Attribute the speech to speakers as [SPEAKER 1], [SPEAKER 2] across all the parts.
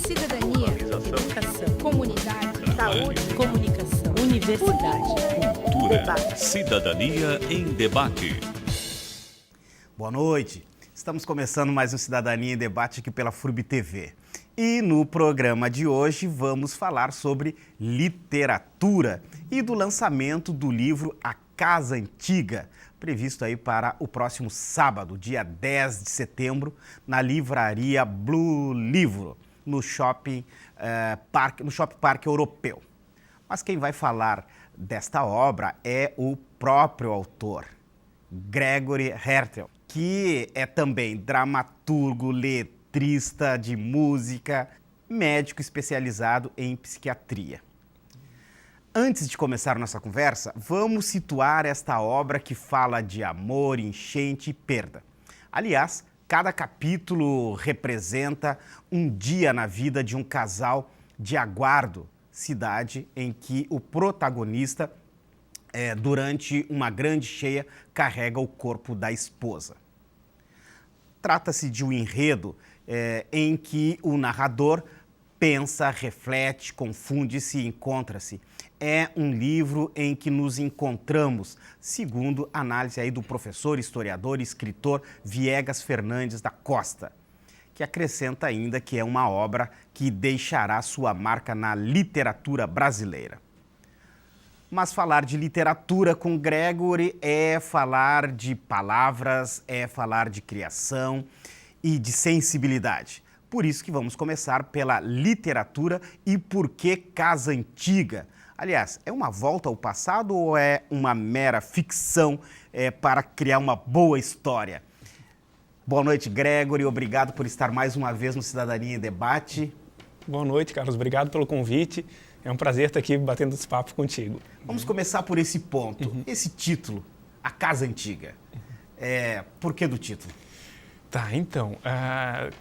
[SPEAKER 1] cidadania,
[SPEAKER 2] educação,
[SPEAKER 1] comunidade,
[SPEAKER 2] saúde, comunicação, universidade,
[SPEAKER 3] cultura,
[SPEAKER 2] debate.
[SPEAKER 3] cidadania em debate.
[SPEAKER 4] Boa noite. Estamos começando mais um Cidadania em Debate aqui pela FURB TV. E no programa de hoje vamos falar sobre literatura e do lançamento do livro A Casa Antiga, previsto aí para o próximo sábado, dia 10 de setembro, na livraria Blue Livro, no Shopping Parque Europeu. Mas quem vai falar desta obra é o próprio autor, Gregory Hertel, que é também dramaturgo, letrista de música, médico especializado em psiquiatria. Antes de começar nossa conversa, vamos situar esta obra que fala de amor, enchente e perda. Aliás, cada capítulo representa um dia na vida de um casal de Aguardo, cidade em que o protagonista, durante uma grande cheia, carrega o corpo da esposa. Trata-se de um enredo em que o narrador pensa, reflete, confunde-se e encontra-se. É um livro em que nos encontramos, segundo a análise aí do professor, historiador e escritor Viegas Fernandes da Costa, que acrescenta ainda que é uma obra que deixará sua marca na literatura brasileira. Mas falar de literatura com Gregory é falar de palavras, é falar de criação e de sensibilidade. Por isso que vamos começar pela literatura e por que Casa Antiga. Aliás, é uma volta ao passado ou é uma mera ficção para criar uma boa história? Boa noite, Gregory. Obrigado por estar mais uma vez no Cidadania em Debate. Boa noite, Carlos. Obrigado pelo convite. É um prazer estar aqui batendo esse papo contigo. Vamos começar por esse ponto. Esse título, A Casa Antiga. Por que do título? Tá, então,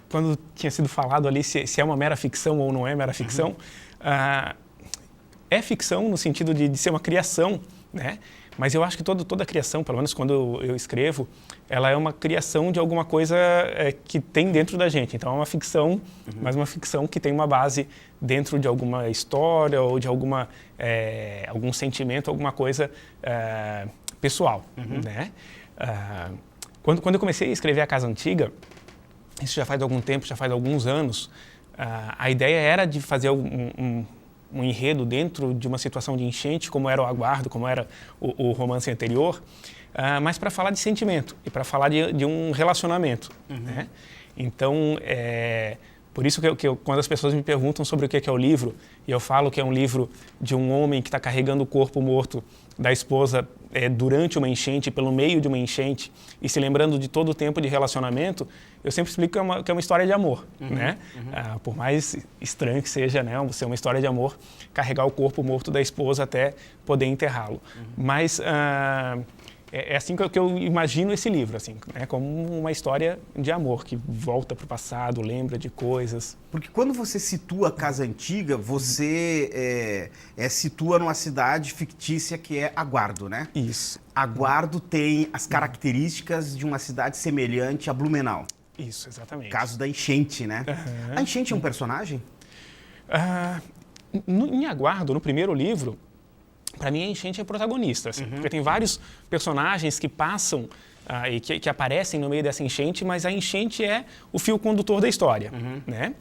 [SPEAKER 4] quando tinha sido falado ali se é uma mera ficção ou não é mera ficção, é ficção no sentido de ser uma criação, né? Mas eu acho que toda criação, pelo menos quando eu escrevo, ela é uma criação de alguma coisa que tem dentro da gente. Então é uma ficção, mas uma ficção que tem uma base dentro de alguma história ou de algum sentimento, alguma coisa pessoal, né? Quando eu comecei a escrever A Casa Antiga, isso já faz algum tempo, já faz alguns anos, a ideia era de fazer um enredo dentro de uma situação de enchente, como era o Aguardo, como era o romance anterior, mas para falar de sentimento e para falar de um relacionamento. Né? Então, por isso que quando as pessoas me perguntam sobre o que é o livro, e eu falo que é um livro de um homem que está carregando o corpo morto da esposa durante uma enchente, pelo meio de uma enchente, e se lembrando de todo o tempo de relacionamento, eu sempre explico que é uma história de amor, né? Por mais estranho que seja, né, ser uma história de amor, carregar o corpo morto da esposa até poder enterrá-lo. Mas é assim que eu imagino esse livro, assim, né, como uma história de amor que volta para o passado, lembra de coisas. Porque quando você situa a Casa Antiga, você situa numa cidade fictícia que é Aguardo, né? Isso. Aguardo tem as características de uma cidade semelhante a Blumenau. Isso, exatamente. Caso da enchente, né? A enchente é um personagem? Em Aguardo, no primeiro livro, para mim a enchente é protagonista, assim, porque tem vários personagens que passam e que aparecem no meio dessa enchente, mas a enchente é o fio condutor da história, né?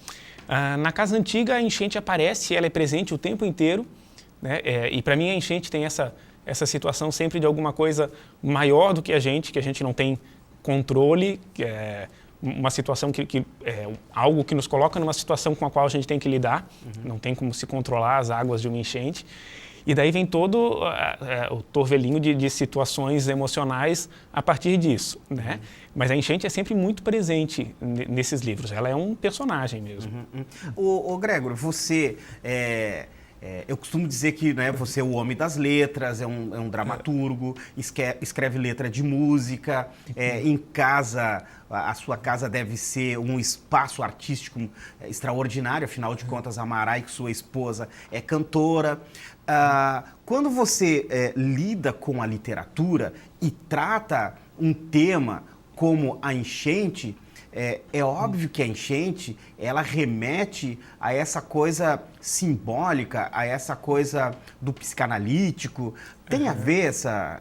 [SPEAKER 4] Na Casa Antiga a enchente aparece, ela é presente o tempo inteiro, né? E para mim a enchente tem essa situação sempre de alguma coisa maior do que a gente não tem controle, que é uma situação que é algo que nos coloca numa situação com a qual a gente tem que lidar, não tem como se controlar as águas de uma enchente. E daí vem todo o torvelinho de situações emocionais a partir disso, né? Mas a enchente é sempre muito presente nesses livros. Ela é um personagem mesmo. Ô Gregory, você... eu costumo dizer que, né, você é o homem das letras, é um dramaturgo, escreve letra de música, em casa, a sua casa deve ser um espaço artístico extraordinário, afinal de contas a Marai, sua esposa, é cantora. Quando você lida com a literatura e trata um tema como a enchente, é óbvio que a enchente, ela remete a essa coisa simbólica, a essa coisa do psicanalítico. Tem a ver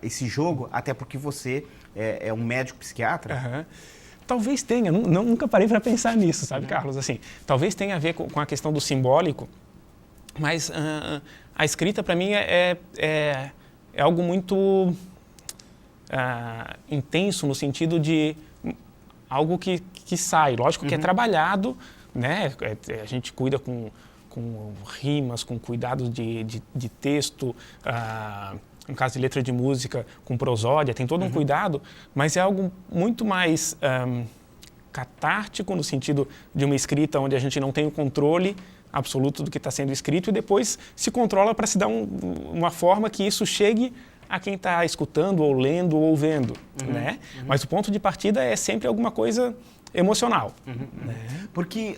[SPEAKER 4] esse jogo, até porque você é um médico psiquiatra?
[SPEAKER 1] Talvez tenha, nunca parei para pensar nisso, sabe, Carlos? Assim, talvez tenha a ver com a questão do simbólico, mas a escrita para mim é algo muito intenso no sentido de algo que sai. Lógico que é trabalhado, né? A gente cuida com rimas, com cuidado de texto, no caso de letra de música, com prosódia, tem todo um cuidado, mas é algo muito mais catártico no sentido de uma escrita onde a gente não tem o controle absoluto do que está sendo escrito e depois se controla para se dar uma forma que isso chegue a quem está escutando ou lendo ou vendo, né? Mas o ponto de partida é sempre alguma coisa emocional. Né?
[SPEAKER 4] Porque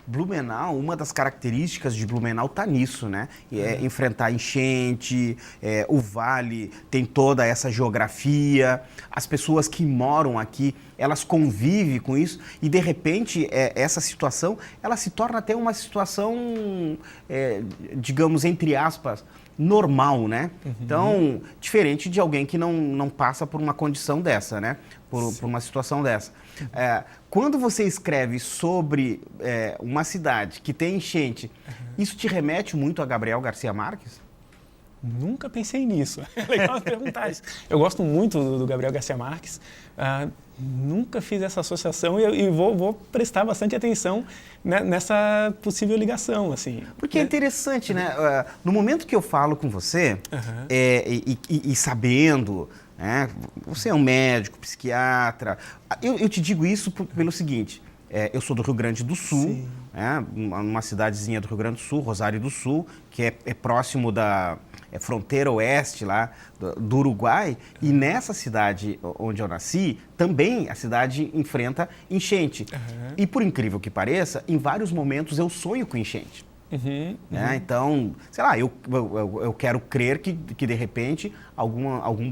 [SPEAKER 4] Blumenau, uma das características de Blumenau está nisso, né? Enfrentar enchente, o vale tem toda essa geografia, as pessoas que moram aqui, elas convivem com isso e de repente essa situação, ela se torna até uma situação, digamos, entre aspas, normal, né? Então, diferente de alguém que não passa por uma condição dessa, né? Por uma situação dessa. Quando você escreve sobre uma cidade que tem enchente, isso te remete muito a Gabriel Garcia Marques?
[SPEAKER 1] Nunca pensei nisso. É legal perguntar isso. Eu gosto muito do Gabriel Garcia Marques. Nunca fiz essa associação e vou prestar bastante atenção nessa possível ligação, assim.
[SPEAKER 4] Porque é interessante, né? No momento que eu falo com você, e sabendo, né? Você é um médico, psiquiatra, eu te digo isso pelo seguinte, eu sou do Rio Grande do Sul, né? Uma cidadezinha do Rio Grande do Sul, Rosário do Sul, que é próximo da fronteira oeste lá do Uruguai, e nessa cidade onde eu nasci, também a cidade enfrenta enchente. E por incrível que pareça, em vários momentos eu sonho com enchente. Né? Então, sei lá, eu quero crer que de repente algumas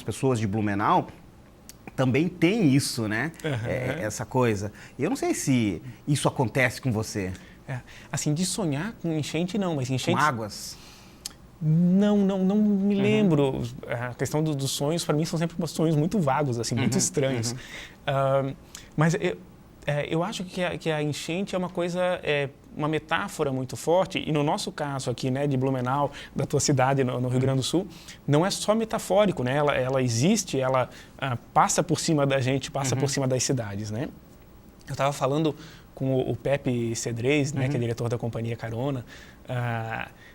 [SPEAKER 4] pessoas de Blumenau também têm isso, né? Essa coisa. E eu não sei se isso acontece com você.
[SPEAKER 1] Assim, de sonhar com enchente, não, mas enchente...
[SPEAKER 4] Com águas?
[SPEAKER 1] Não me lembro. A questão dos sonhos, para mim, são sempre sonhos muito vagos, assim, muito estranhos. Mas eu acho que a enchente é uma coisa, uma metáfora muito forte, e no nosso caso aqui, né, de Blumenau, da tua cidade no Rio Grande do Sul, não é só metafórico, né? Ela existe, ela passa por cima da gente, passa por cima das cidades, né? Eu estava falando com o Pepe Cedrez, né, que é diretor da Companhia Carona,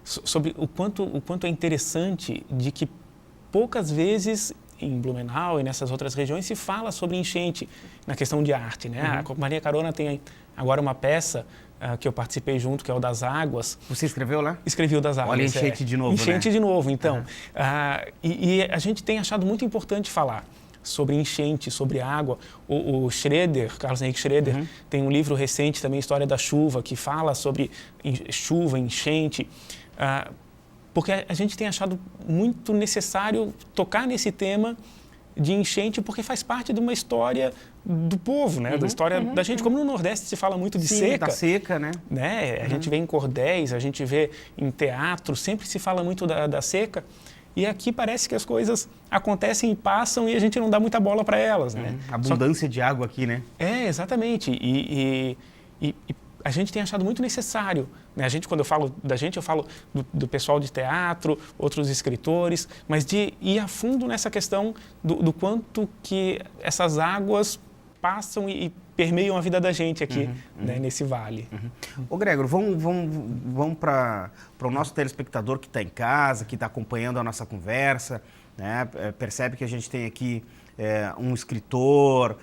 [SPEAKER 1] sobre o quanto é interessante de que poucas vezes em Blumenau e nessas outras regiões se fala sobre enchente na questão de arte, né? A Companhia Carona tem agora uma peça que eu participei junto, que é o das Águas.
[SPEAKER 4] Você escreveu lá?
[SPEAKER 1] Escrevi o das Águas.
[SPEAKER 4] Olha, enchente de novo,
[SPEAKER 1] enchente,
[SPEAKER 4] né?
[SPEAKER 1] de novo, então. E a gente tem achado muito importante falar sobre enchente, sobre água. O Schroeder, Carlos Henrique Schroeder, tem um livro recente também, História da Chuva, que fala sobre chuva, enchente. Porque a gente tem achado muito necessário tocar nesse tema de enchente, porque faz parte de uma história do povo, né? Da história da gente. Como no Nordeste se fala muito de seca.
[SPEAKER 4] Da seca, né?
[SPEAKER 1] A gente vê em cordéis, a gente vê em teatro, sempre se fala muito da seca. E aqui parece que as coisas acontecem e passam e a gente não dá muita bola para elas, né?
[SPEAKER 4] Abundância de água aqui, né?
[SPEAKER 1] Exatamente. E a gente tem achado muito necessário, né? Quando eu falo da gente, eu falo do pessoal de teatro, outros escritores, mas de ir a fundo nessa questão do quanto que essas águas passam e permeiam a vida da gente aqui, né, nesse vale.
[SPEAKER 4] Ô, Gregor, vamos para o nosso telespectador que está em casa, que está acompanhando a nossa conversa, né? Percebe que a gente tem aqui um escritor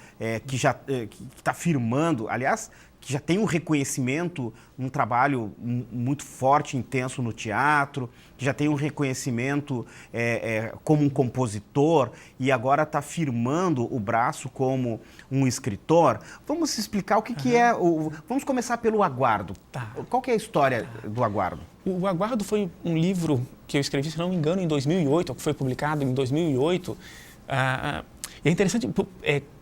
[SPEAKER 4] que está firmando, aliás, que já tem um reconhecimento, um trabalho muito forte, intenso no teatro, que já tem um reconhecimento como um compositor e agora está firmando o braço como um escritor. Vamos explicar o que é Vamos começar pelo Aguardo.
[SPEAKER 1] Tá.
[SPEAKER 4] Qual que é a história do Aguardo?
[SPEAKER 1] O Aguardo foi um livro que eu escrevi, se não me engano, em 2008, que foi publicado em 2008. E é interessante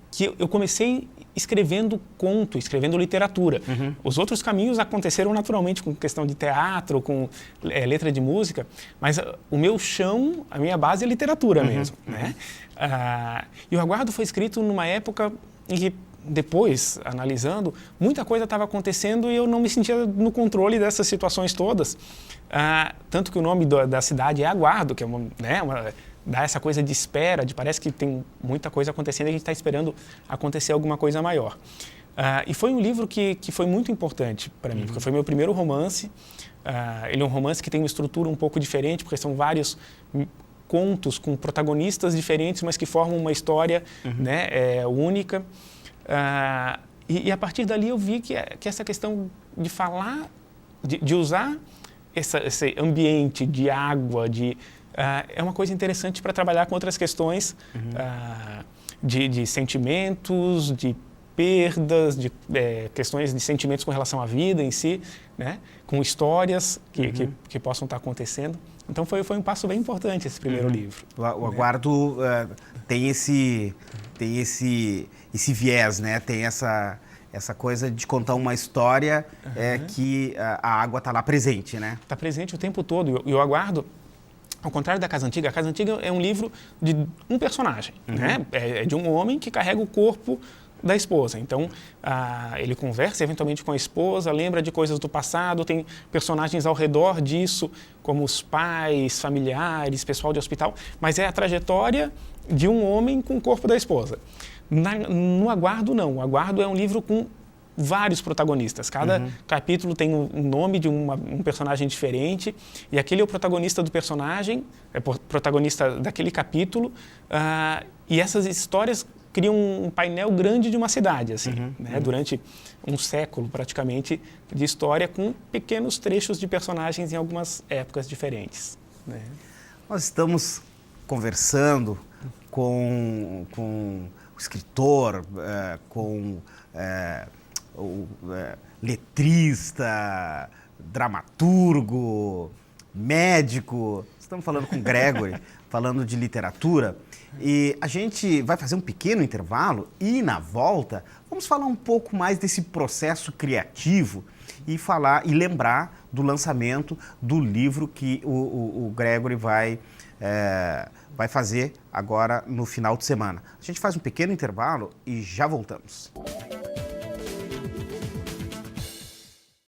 [SPEAKER 1] que eu comecei escrevendo conto, escrevendo literatura. Os outros caminhos aconteceram naturalmente com questão de teatro, com letra de música, mas o meu chão, a minha base é literatura mesmo, né? E o Aguardo foi escrito numa época em que, depois, analisando, muita coisa estava acontecendo e eu não me sentia no controle dessas situações todas. Tanto que o nome da cidade é Aguardo, que é dá essa coisa de espera, parece que tem muita coisa acontecendo e a gente está esperando acontecer alguma coisa maior. E foi um livro que foi muito importante para mim, porque foi meu primeiro romance. Ele é um romance que tem uma estrutura um pouco diferente, porque são vários contos com protagonistas diferentes, mas que formam uma história única. E a partir dali eu vi que essa questão de falar, de usar esse ambiente de água, é uma coisa interessante para trabalhar com outras questões de sentimentos, de perdas, de questões de sentimentos com relação à vida em si, né? Com histórias que possam estar acontecendo. Então foi um passo bem importante esse primeiro livro.
[SPEAKER 4] O Aguardo tem esse viés, né? Tem essa coisa de contar uma história que a água está lá presente, né?
[SPEAKER 1] Está presente o tempo todo. E o Aguardo, ao contrário da Casa Antiga, a Casa Antiga é um livro de um personagem, né? É de um homem que carrega o corpo da esposa. Então, ele conversa eventualmente com a esposa, lembra de coisas do passado, tem personagens ao redor disso, como os pais, familiares, pessoal de hospital, mas é a trajetória de um homem com o corpo da esposa. No Aguardo, não. O Aguardo é um livro com vários protagonistas. Cada capítulo tem um nome de um personagem diferente, e aquele é o protagonista do personagem, é protagonista daquele capítulo, e essas histórias criam um painel grande de uma cidade, assim, né? Durante um século, praticamente, de história, com pequenos trechos de personagens em algumas épocas diferentes, né?
[SPEAKER 4] Nós estamos conversando com o escritor, com o letrista, dramaturgo, médico. Estamos falando com o Gregory, falando de literatura. E a gente vai fazer um pequeno intervalo e, na volta, vamos falar um pouco mais desse processo criativo e lembrar do lançamento do livro que o Gregory vai fazer agora no final de semana. A gente faz um pequeno intervalo e já voltamos.